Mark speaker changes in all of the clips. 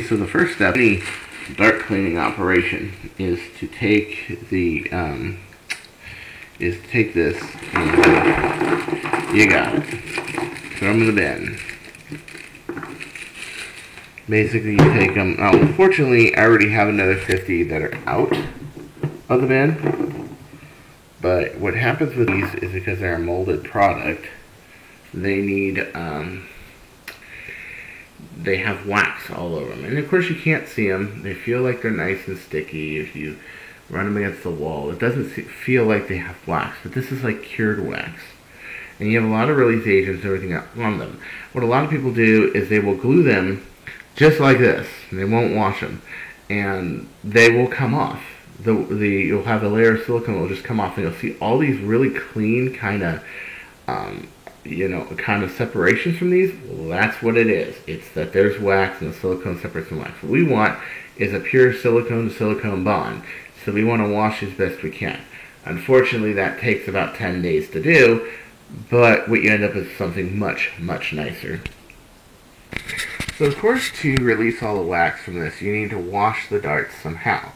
Speaker 1: So the first step in any dart cleaning operation is to take the this and you got it. Throw them in the bin. Basically, you take them. Now, unfortunately, I already have another 50 that are out of the bin. But what happens with these is because they're a molded product, they need they have wax all over them. And of course, you can't see them. They feel like they're nice and sticky if you run them against the wall. It doesn't feel like they have wax, but this is like cured wax. And you have a lot of release agents and everything on them. What a lot of people do is they will glue them just like this. And they won't wash them. And they will come off. You'll have a layer of silicone that will just come off, and you'll see all these really clean kind of kind of separations from these. Well, that's what it is. It's that there's wax and the silicone separates from wax. What we want is a pure silicone to silicone bond. So we want to wash as best we can. Unfortunately, that takes about 10 days to do, but what you end up with is something much, much nicer. So of course, to release all the wax from this, you need to wash the darts somehow.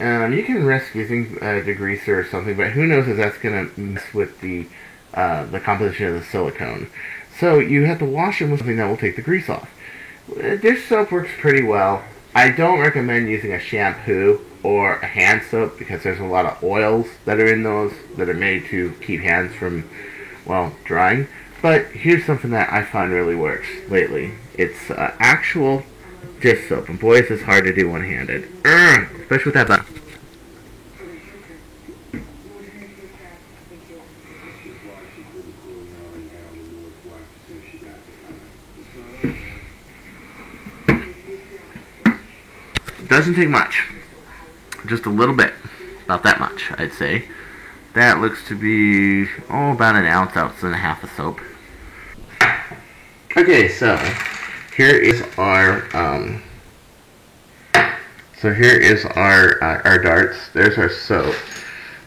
Speaker 1: You can risk using a degreaser or something, but who knows if that's going to mess with the composition of the silicone. So you have to wash them with something that will take the grease off. Dish soap works pretty well. I don't recommend using a shampoo or a hand soap because there's a lot of oils that are in those that are made to keep hands from, well, drying. But here's something that I find really works lately. It's actual dish soap, and boy, is this hard to do one-handed. Especially with that button. Doesn't take much. Just a little bit. About that much, I'd say. That looks to be, about an ounce and a half of soap. Okay, so here is our our darts. There's our soap.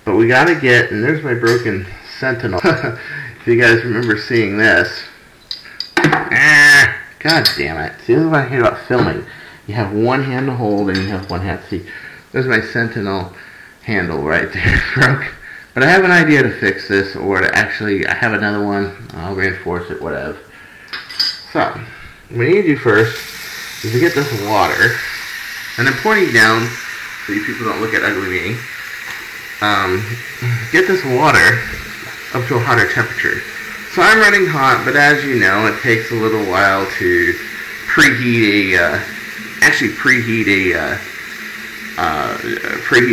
Speaker 1: But we gotta get, and there's my broken Sentinel. If you guys remember seeing this. God damn it. See, this is what I hate about filming. You have one hand to hold and you have one hand to see. There's my Sentinel handle right there. Broke. But I have an idea to fix this, or to actually, I have another one. I'll reinforce it, whatever. So, what you need to do first is to get this water, and I'm pointing down so you people don't look at ugly me. Get this water up to a hotter temperature. So I'm running hot, but as you know, it takes a little while to preheat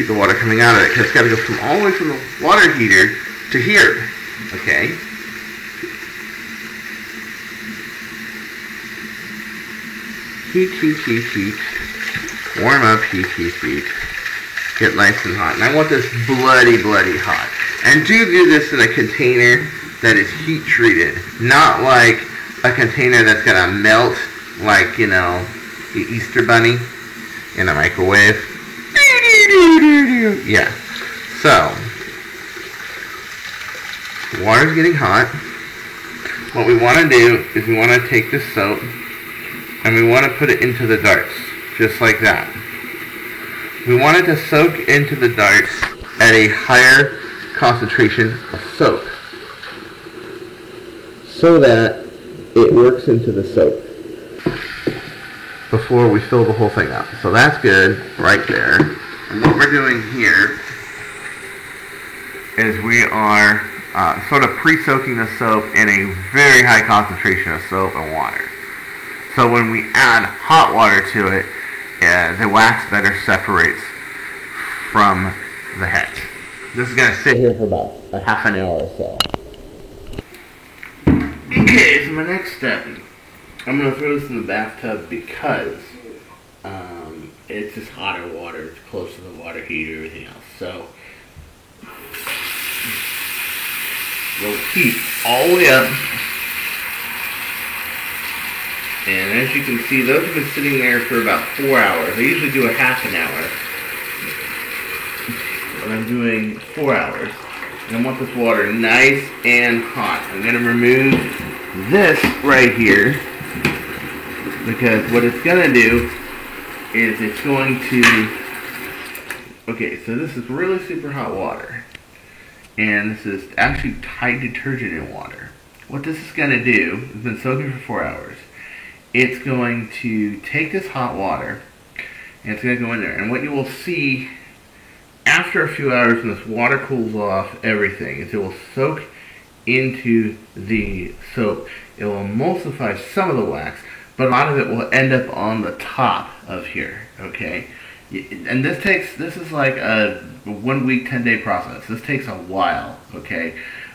Speaker 1: the water coming out of it, because it's got to go all the way from the water heater to here. Okay. Heat. Warm up, heat. Get nice and hot. And I want this bloody hot. And do this in a container that is heat treated. Not like a container that's going to melt like, the Easter Bunny in a microwave. Yeah. So, water's getting hot. What we want to do is we want to take this soap and we want to put it into the darts, just like that. We want it to soak into the darts at a higher concentration of soap, so that it works into the soap before we fill the whole thing up. So that's good, right there. And what we're doing here is we are sort of pre-soaking the soap in a very high concentration of soap and water. So when we add hot water to it, the wax better separates from the head. This is going to sit here for about a half an hour or so. Okay, so my next step, I'm going to throw this in the bathtub because it's just hotter water. It's close to the water heater and everything else. So we'll heat all the way up. And as you can see, those have been sitting there for about 4 hours. I usually do a half an hour. But I'm doing 4 hours. And I want this water nice and hot. I'm going to remove this right here, because what it's going to do is it's going to, okay, so this is really super hot water. And this is actually Tide detergent in water. What this is going to do, it's been soaking for 4 hours. It's going to take this hot water and it's going to go in there. And what you will see after a few hours when this water cools off everything is it will soak into the soap. It will emulsify some of the wax, but a lot of it will end up on the top of here, okay? And this is like a 1 week, 10-day process. This takes a while, okay?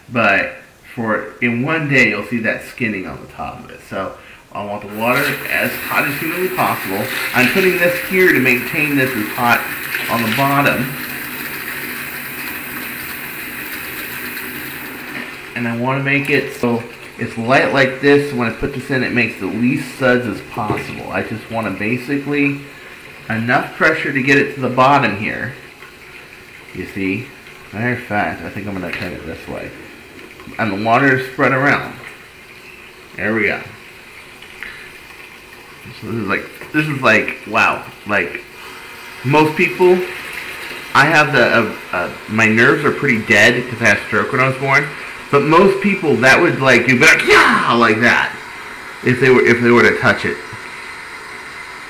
Speaker 1: But in 1 day, you'll see that skinning on the top of it. So I want the water as hot as humanly possible. I'm putting this here to maintain this as hot on the bottom. And I want to make it so it's light like this. When I put this in, it makes the least suds as possible. I just want to basically enough pressure to get it to the bottom here. You see? Very fast. I think I'm going to turn it this way. And the water is spread around. There we go. So this is like wow. Like most people, I have my nerves are pretty dead because I had stroke when I was born. But most people, that would like you'd be like yeah, like that if they were to touch it.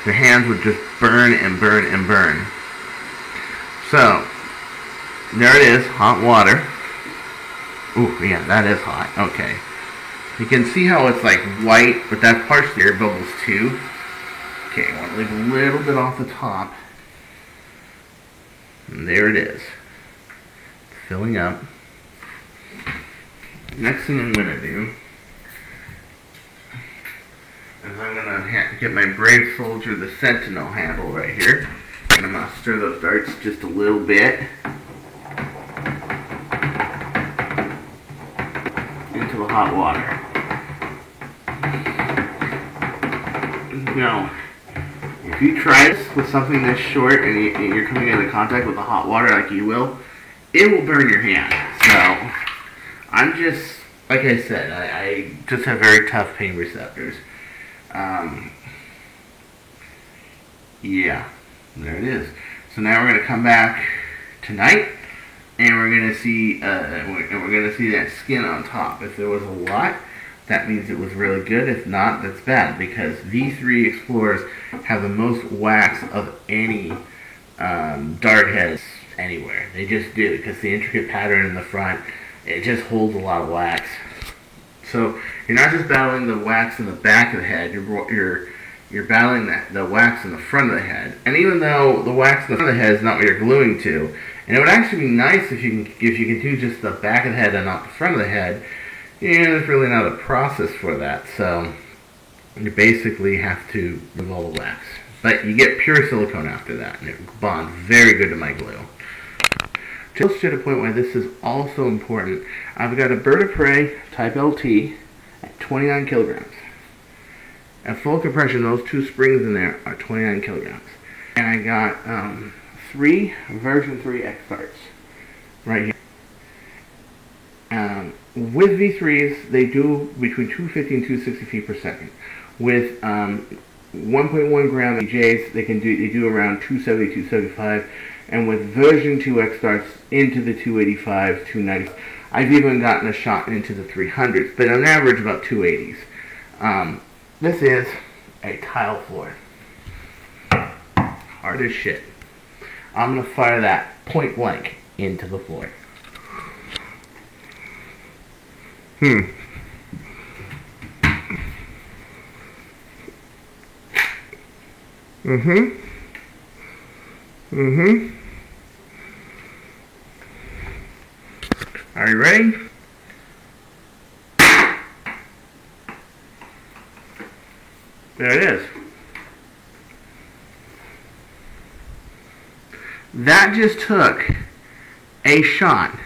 Speaker 1: Their hands would just burn and burn and burn. So there it is, hot water. Ooh, yeah, that is hot. Okay. You can see how it's like white, but that part's the air bubbles too. Okay, I want to leave a little bit off the top. And there it is. Filling up. Next thing I'm going to do is I'm going to get my Brave Soldier, the Sentinel handle right here. And I'm going to stir those darts just a little bit into the hot water. Now, if you try this with something this short and you're coming into contact with the hot water like you will, it will burn your hand. So, I'm just, like I said, I just have very tough pain receptors. Yeah, there it is. So now we're going to come back tonight, and we're going to see, that skin on top. If there was a lot, that means it was really good. If not, that's bad, because V3 Explorers have the most wax of any dart heads anywhere. They just do, because the intricate pattern in the front, it just holds a lot of wax. So you're not just battling the wax in the back of the head, you're battling the wax in the front of the head. And even though the wax in the front of the head is not what you're gluing to, and it would actually be nice if you can do just the back of the head and not the front of the head, there's really not a process for that. So you basically have to remove all the wax. But you get pure silicone after that, and it bonds very good to my glue. To illustrate a point why this is also important, I've got a Bird of Prey Type LT at 29 kilograms. At full compression, those two springs in there are 29 kilograms. And I got 3 version 3 X darts right here. With V3s, they do between 250 and 260 feet per second. With 1.1 gram EJs, they do around 270, 275. And with version 2 X darts into the 285, 290. I've even gotten a shot into the 300s, but on average about 280s. This is a tile floor. Hard as shit. I'm going to fire that point blank into the floor. Are you ready? There it is. That just took a shot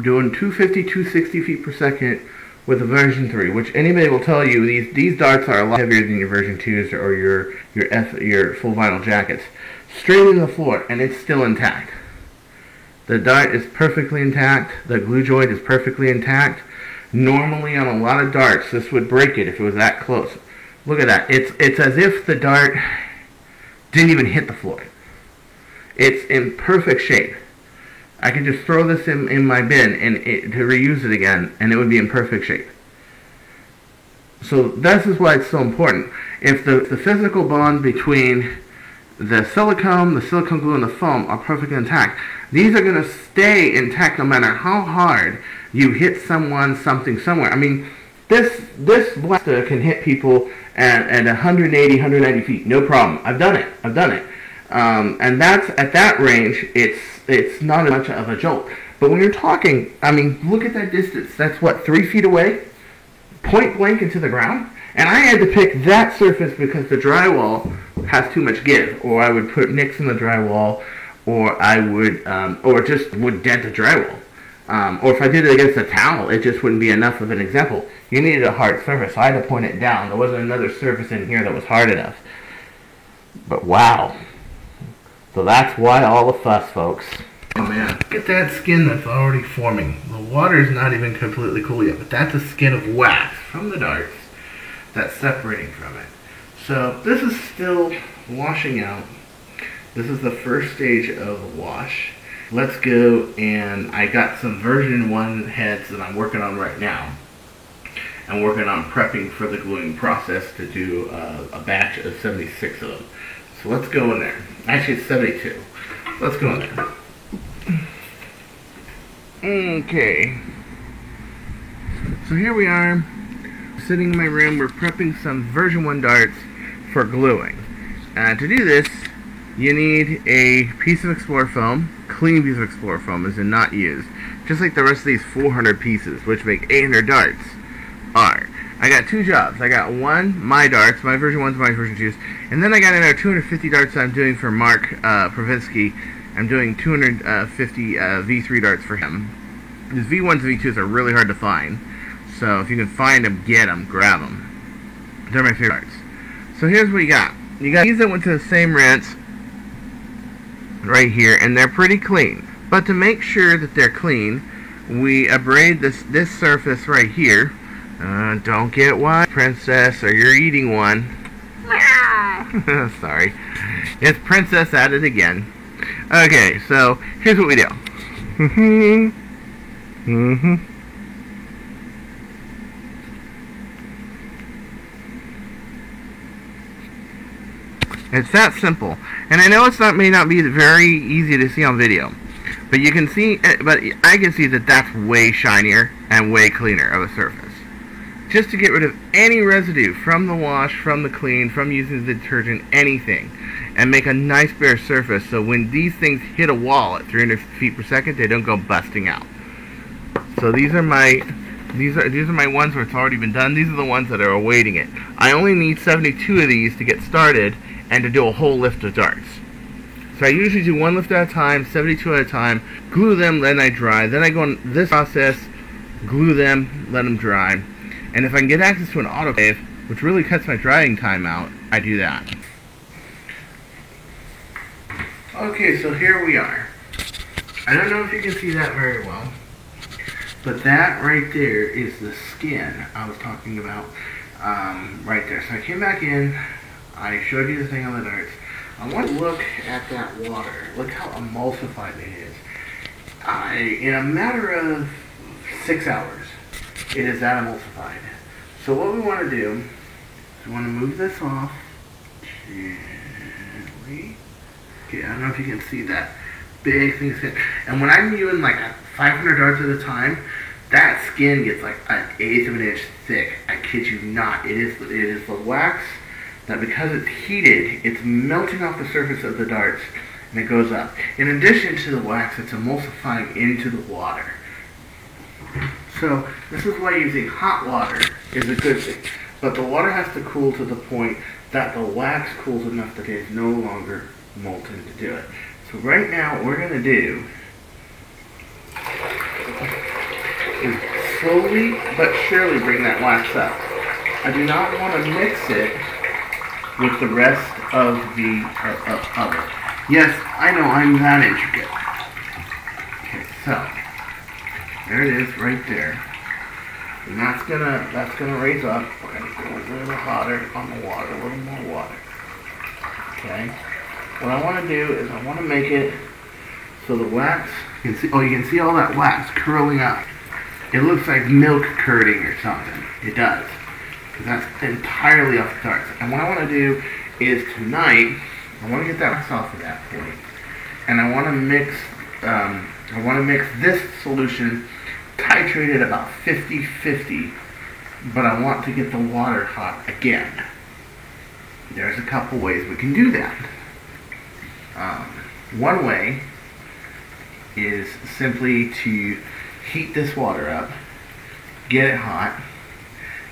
Speaker 1: doing 250, 260 feet per second with a version 3, which anybody will tell you these darts are a lot heavier than your version 2s or your full vinyl jackets. Straight in the floor, and it's still intact. The dart is perfectly intact. The glue joint is perfectly intact. Normally on a lot of darts, this would break it if it was that close. Look at that. It's as if the dart Didn't even hit the floor. It's in perfect shape. I could just throw this in my bin and to reuse it again, and it would be in perfect shape. So this is why it's so important. If the physical bond between the silicone glue, and the foam are perfectly intact, these are going to stay intact no matter how hard you hit something, somewhere. I mean, this blaster can hit people at 180, 190 feet, no problem. I've done it. And that's at that range. It's not much of a jolt. But when you're talking, I mean, look at that distance. That's what, 3 feet away, point blank into the ground. And I had to pick that surface because the drywall has too much give, or I would put nicks in the drywall, or I would, or just would dent the drywall. Or if I did it against a towel, it just wouldn't be enough of an example. You needed a hard surface, so I had to point it down. There wasn't another surface in here that was hard enough. But wow. So that's why all the fuss, folks. Oh man, look at that skin that's already forming. The water's not even completely cool yet, but that's a skin of wax from the darts that's separating from it. So this is still washing out. This is the first stage of the wash. Let's go, and I got some version 1 heads that I'm working on right now. I'm working on prepping for the gluing process to do a batch of 76 of them. So let's go in there. Actually, it's 72. Let's go in there. Okay. So here we are, sitting in my room. We're prepping some version 1 darts for gluing. To do this, you need a piece of Explorer foam, clean piece of Explorer foam, as in not used, just like the rest of these 400 pieces, which make 800 darts, are. I got 2 jobs. I got one, my darts, my version 1's my version 2's, and then I got another 250 darts that I'm doing for Mark Pravinsky. I'm doing 250 V3 darts for him. These V1s and V2s are really hard to find, so if you can find them, get them, grab them. They're my favorite darts. So here's what you got. You got these that went to the same rinse right here, and they're pretty clean. But to make sure that they're clean, we abrade this surface right here. Don't get wide, Princess, or you're eating one. Sorry. It's Princess at it again. Okay, so here's what we do. It's that simple. And I know may not be very easy to see on video, but you can see, but I can see that that's way shinier and way cleaner of a surface. Just to get rid of any residue from the wash, from the clean, from using the detergent, anything, and make a nice bare surface so when these things hit a wall at 300 feet per second, they don't go busting out. So these are my ones where it's already been done. These are the ones that are awaiting it. I only need 72 of these to get started and to do a whole lift of darts. So I usually do one lift at a time, 72 at a time, glue them, then I dry. Then I go on this process, glue them, let them dry. And if I can get access to an autoclave, which really cuts my drying time out, I do that. Okay, so here we are. I don't know if you can see that very well, but that right there is the skin I was talking about right there. So I came back in, I showed you the thing on the darts. I want to look at that water. Look how emulsified it is. In a matter of 6 hours, it is that emulsified. So what we want to do is we want to move this off gently. Okay, I don't know if you can see that big thing. And when I'm doing like 500 darts at a time, that skin gets like an eighth of an inch thick. I kid you not. It is the wax that, because it's heated, it's melting off the surface of the darts and it goes up. In addition to the wax, it's emulsifying into the water. So this is why using hot water is a good thing. But the water has to cool to the point that the wax cools enough that it is no longer molten to do it. So right now what we're going to do is slowly but surely bring that wax up. I do not want to mix it with the rest of the of it. Yes, I know I'm that intricate. Okay, so there it is right there. And that's gonna raise up. We're gonna go a little hotter on the water, a little more water. Okay? what I want to do is I want to make it so the wax, you can see all that wax curling up. It looks like milk curding or something. It does. That's entirely off the darts. And what I want to do is tonight, I want to get that wax off at that point. And I want to mix this solution titrated about 50-50, but I want to get the water hot again. There's a couple ways we can do that. One way is simply to heat this water up, get it hot,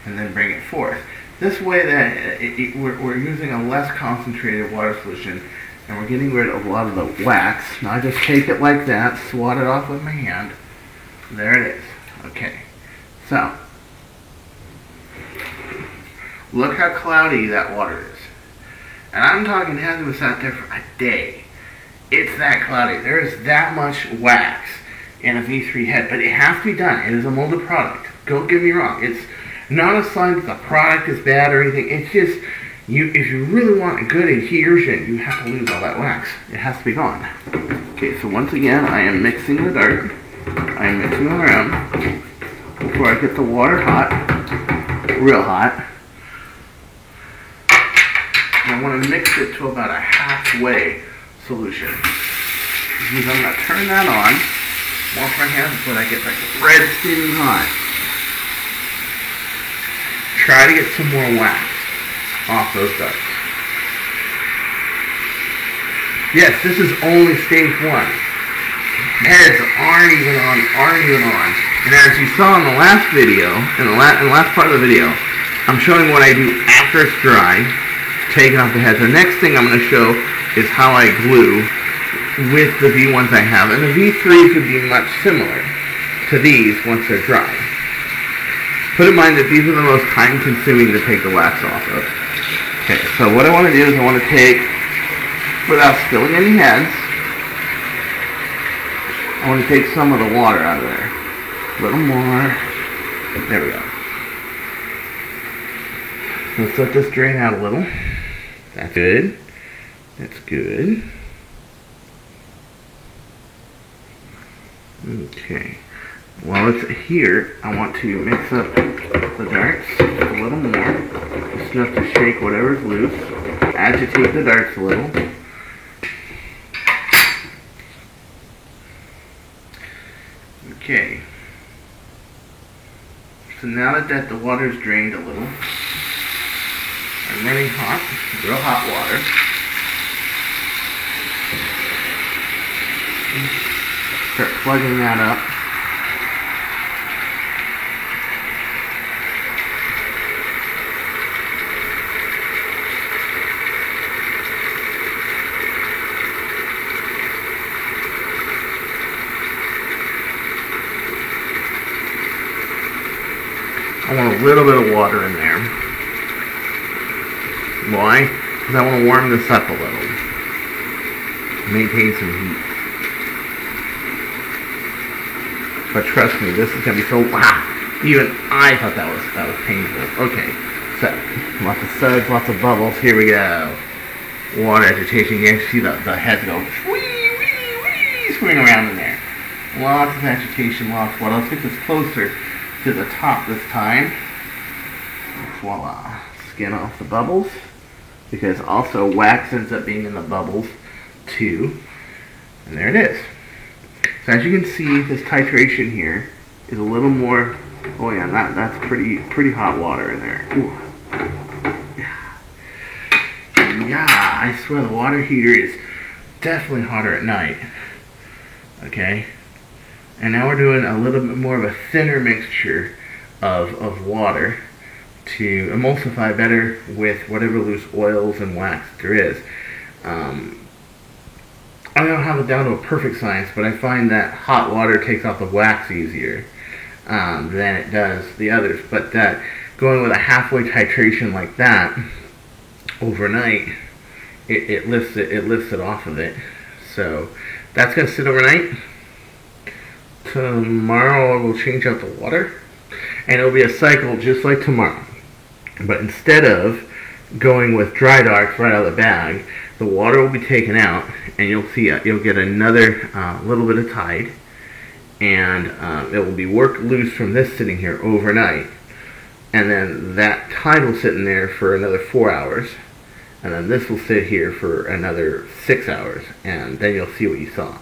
Speaker 1: and then bring it forth. This way that we're using a less concentrated water solution, and we're getting rid of a lot of the wax. Now I just take it like that, swat it off with my hand. There it is. Okay. So, look how cloudy that water is. And I'm talking, it hasn't been sat there for a day. It's that cloudy. There is that much wax in a V3 head, but it has to be done. It is a molded product. Don't get me wrong. It's not a sign that the product is bad or anything. It's just, if you really want a good adhesion, you have to lose all that wax. It has to be gone. Okay, so once again, I am mixing the dart. I am mixing it around before I get the water hot, real hot. And I want to mix it to about a halfway solution. Because I'm going to turn that on, wash my hands before I get like red steaming hot. Try to get some more wax off those darts. Yes, this is only stage 1. Heads aren't even on. And as you saw in the last video, in the last part of the video, I'm showing what I do after it's dry, taking off the heads. The next thing I'm going to show is how I glue with the V1s I have. And the V3s would be much similar to these once they're dry. Put in mind that these are the most time-consuming to take the wax off of. Okay, so what I want to do is I want to take, without spilling any heads, I want to take some of the water out of there. A little more. There we go. Let's let this drain out a little. That's good. That's good. Okay. While it's here, I want to mix up the darts a little more. Just enough to shake whatever's loose. Agitate the darts a little. Okay. So now that the water's drained a little, I'm running hot, real hot water. Start plugging that up. I want a little bit of water in there. Why? Because I want to warm this up a little. Maintain some heat. But trust me, this is going to be so... Even I thought that was painful. Okay, so, lots of suds, lots of bubbles. Here we go. Water agitation. You can see the heads go... swing around in there. Lots of agitation, lots of water. Let's get this closer to the top this time. Voila. Skin off the bubbles. Because also wax ends up being in the bubbles too. And there it is. So as you can see, this titration here is a little more... Oh yeah, that's pretty hot water in there. Ooh. Yeah, I swear the water heater is definitely hotter at night. Okay? And now we're doing a little bit more of a thinner mixture of water to emulsify better with whatever loose oils and wax there is. I don't have it down to a perfect science, but I find that hot water takes off the wax easier than it does the others. But that going with a halfway titration like that overnight, it lifts it off of it. So that's going to sit overnight. Tomorrow I will change out the water, and it'll be a cycle just like tomorrow. But instead of going with dry darts right out of the bag, the water will be taken out, and you'll get another little bit of tide, and it will be worked loose from this sitting here overnight, and then that tide will sit in there for another 4 hours, and then this will sit here for another 6 hours, and then you'll see what you saw.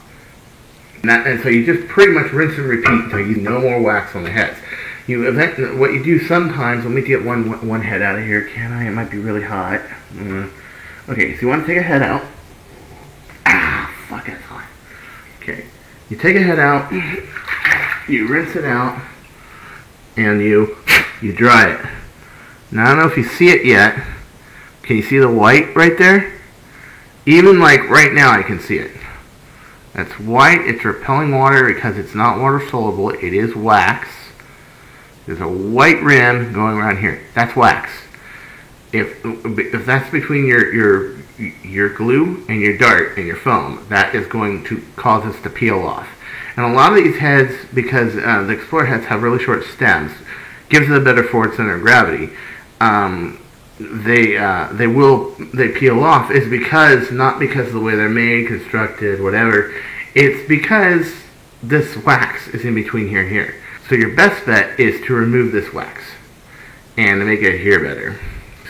Speaker 1: And so you just pretty much rinse and repeat until you no more wax on the heads. What you do sometimes, let me get one head out of here, can I? It might be really hot. Okay, so you want to take a head out. Fuck, it's hot. Okay, you take a head out, you rinse it out, and you dry it. Now, I don't know if you see it yet. Can you see the white right there? Even like right now, I can see it. That's white. It's repelling water because it's not water soluble. It is wax. There's a white rim going around here. That's wax. If that's between your glue and your dart and your foam, that is going to cause this to peel off. And a lot of these heads, because the Explorer heads have really short stems, gives it a better forward center of gravity. They peel off is because, not because of the way they're made, constructed, whatever. It's because this wax is in between here and here. So your best bet is to remove this wax and to make it adhere better.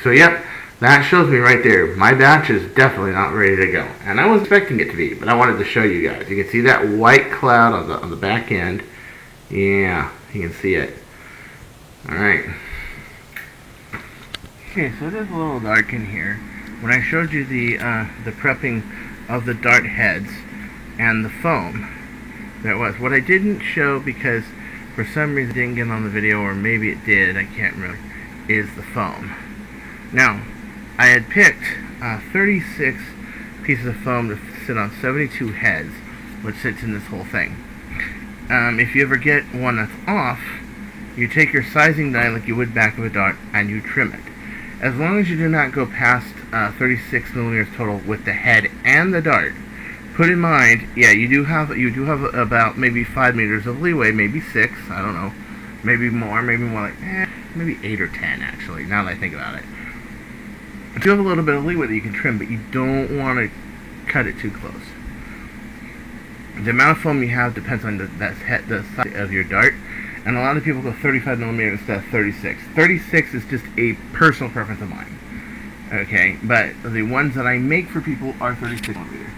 Speaker 1: So yep, that shows me right there. My batch is definitely not ready to go, and I wasn't expecting it to be, but I wanted to show you guys. You can see that white cloud on the back end. Yeah, you can see it. All right. Okay, so it is a little dark in here. When I showed you the prepping of the dart heads and the foam, that was what I didn't show because for some reason it didn't get on the video, or maybe it did, I can't remember, is the foam. Now, I had picked 36 pieces of foam to sit on 72 heads, which sits in this whole thing. If you ever get one that's off, you take your sizing die like you would back of a dart and you trim it. As long as you do not go past 36 millimeters total with the head and the dart, put in mind, yeah, you do have about maybe 5 meters of leeway, maybe 6, I don't know, maybe more like maybe 8 or 10 actually. Now that I think about it, you have a little bit of leeway that you can trim, but you don't want to cut it too close. The amount of foam you have depends on the size of your dart. And a lot of people go 35 millimeters instead of 36. 36 is just a personal preference of mine. Okay, but the ones that I make for people are 36 millimeters.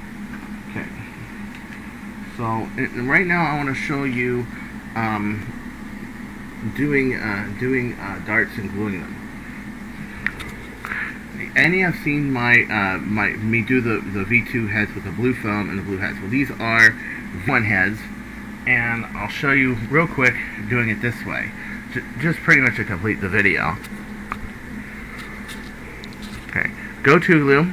Speaker 1: Okay. So right now I want to show you doing darts and gluing them. Any have seen me do the V2 heads with the blue foam and the blue heads. Well, these are one heads. And I'll show you real quick doing it this way, just pretty much to complete the video. Okay, go to glue,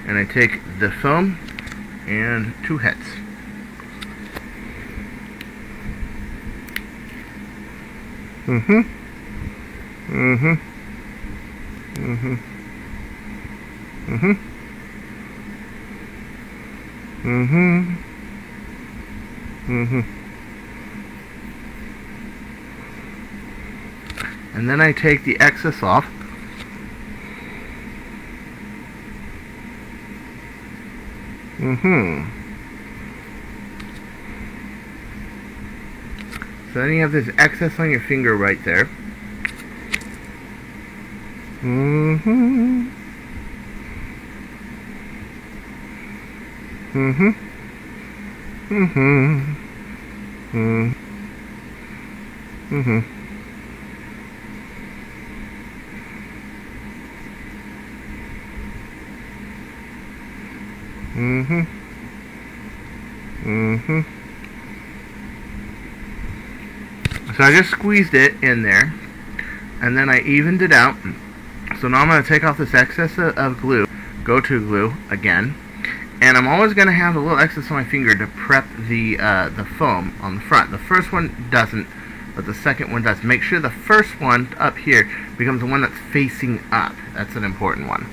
Speaker 1: and I take the foam and 2 heads. And then I take the excess off. So then you have this excess on your finger right there. So I just squeezed it in there, and then I evened it out. So now I'm going to take off this excess of glue, go to glue again, and I'm always going to have a little excess on my finger to prep the foam on the front. The first one doesn't, but the second one does. Make sure the first one up here becomes the one that's facing up. That's an important one.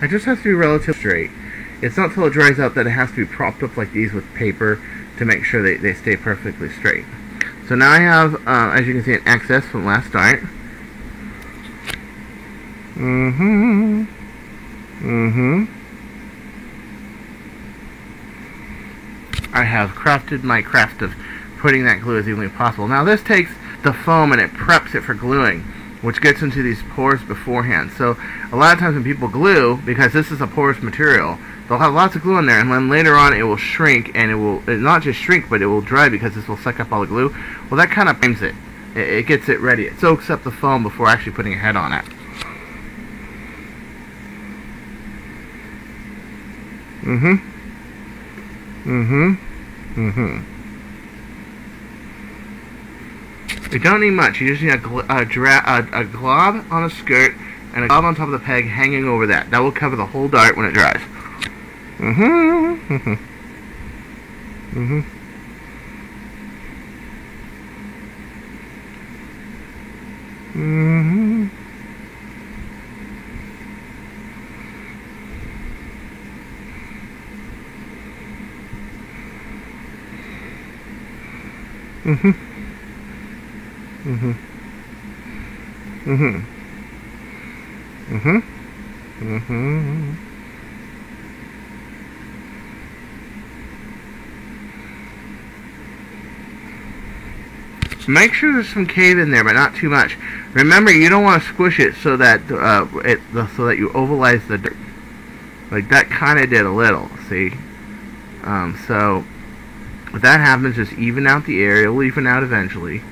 Speaker 1: It just has to be relatively straight. It's not till it dries out that it has to be propped up like these with paper to make sure they stay perfectly straight. So now I have, as you can see, an excess from last dart. I have crafted my craft of putting that glue as evenly as possible. Now this takes the foam and it preps it for gluing, which gets into these pores beforehand. So a lot of times when people glue, because this is a porous material, they'll have lots of glue in there, and then later on it will shrink, and it will not just shrink, but it will dry because this will suck up all the glue. Well, that kind of primes it. It gets it ready. It soaks up the foam before actually putting a head on it. You don't need much. You just need a glob on a skirt and a glob on top of the peg hanging over that. That will cover the whole dart when it dries. Make sure there's some cave in there, but not too much. Remember, you don't want to squish it so that so that you ovalize the dirt. Like that kind of did a little. See, so if that happens, just even out the area. It'll even out eventually.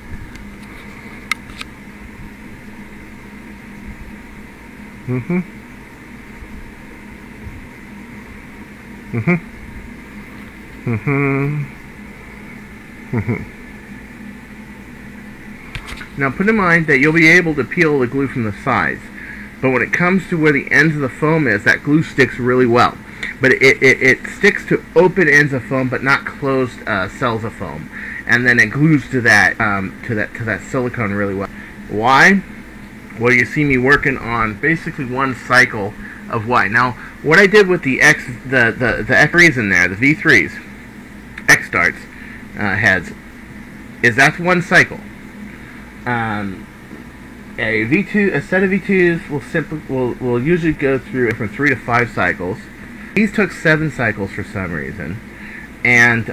Speaker 1: Now put in mind that you'll be able to peel the glue from the sides, but when it comes to where the ends of the foam is, that glue sticks really well. But it sticks to open ends of foam, but not closed cells of foam, and then it glues to that silicone really well. Why? Well, you see me working on basically one cycle of white. Now, what I did with the X3s in there, the V3s, X darts heads, is that's one cycle. A set of V2s will usually go through from 3 to 5 cycles. These took 7 cycles for some reason, and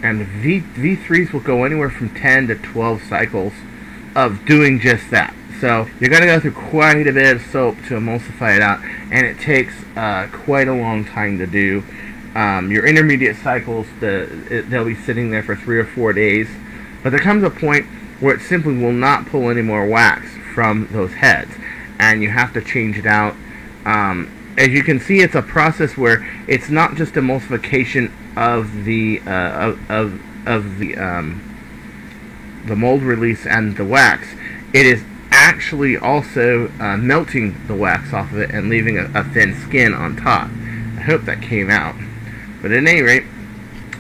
Speaker 1: V3s will go anywhere from 10 to 12 cycles of doing just that. So you're going to go through quite a bit of soap to emulsify it out, and it takes quite a long time to do. Your intermediate cycles, they'll be sitting there for 3 or 4 days, but there comes a point where it simply will not pull any more wax from those heads, and you have to change it out. As you can see, it's a process where it's not just emulsification of the mold release and the wax. It is actually also melting the wax off of it and leaving a thin skin on top. I hope that came out. But at any rate,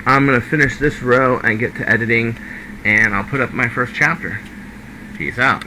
Speaker 1: I'm going to finish this row and get to editing, and I'll put up my first chapter. Peace out.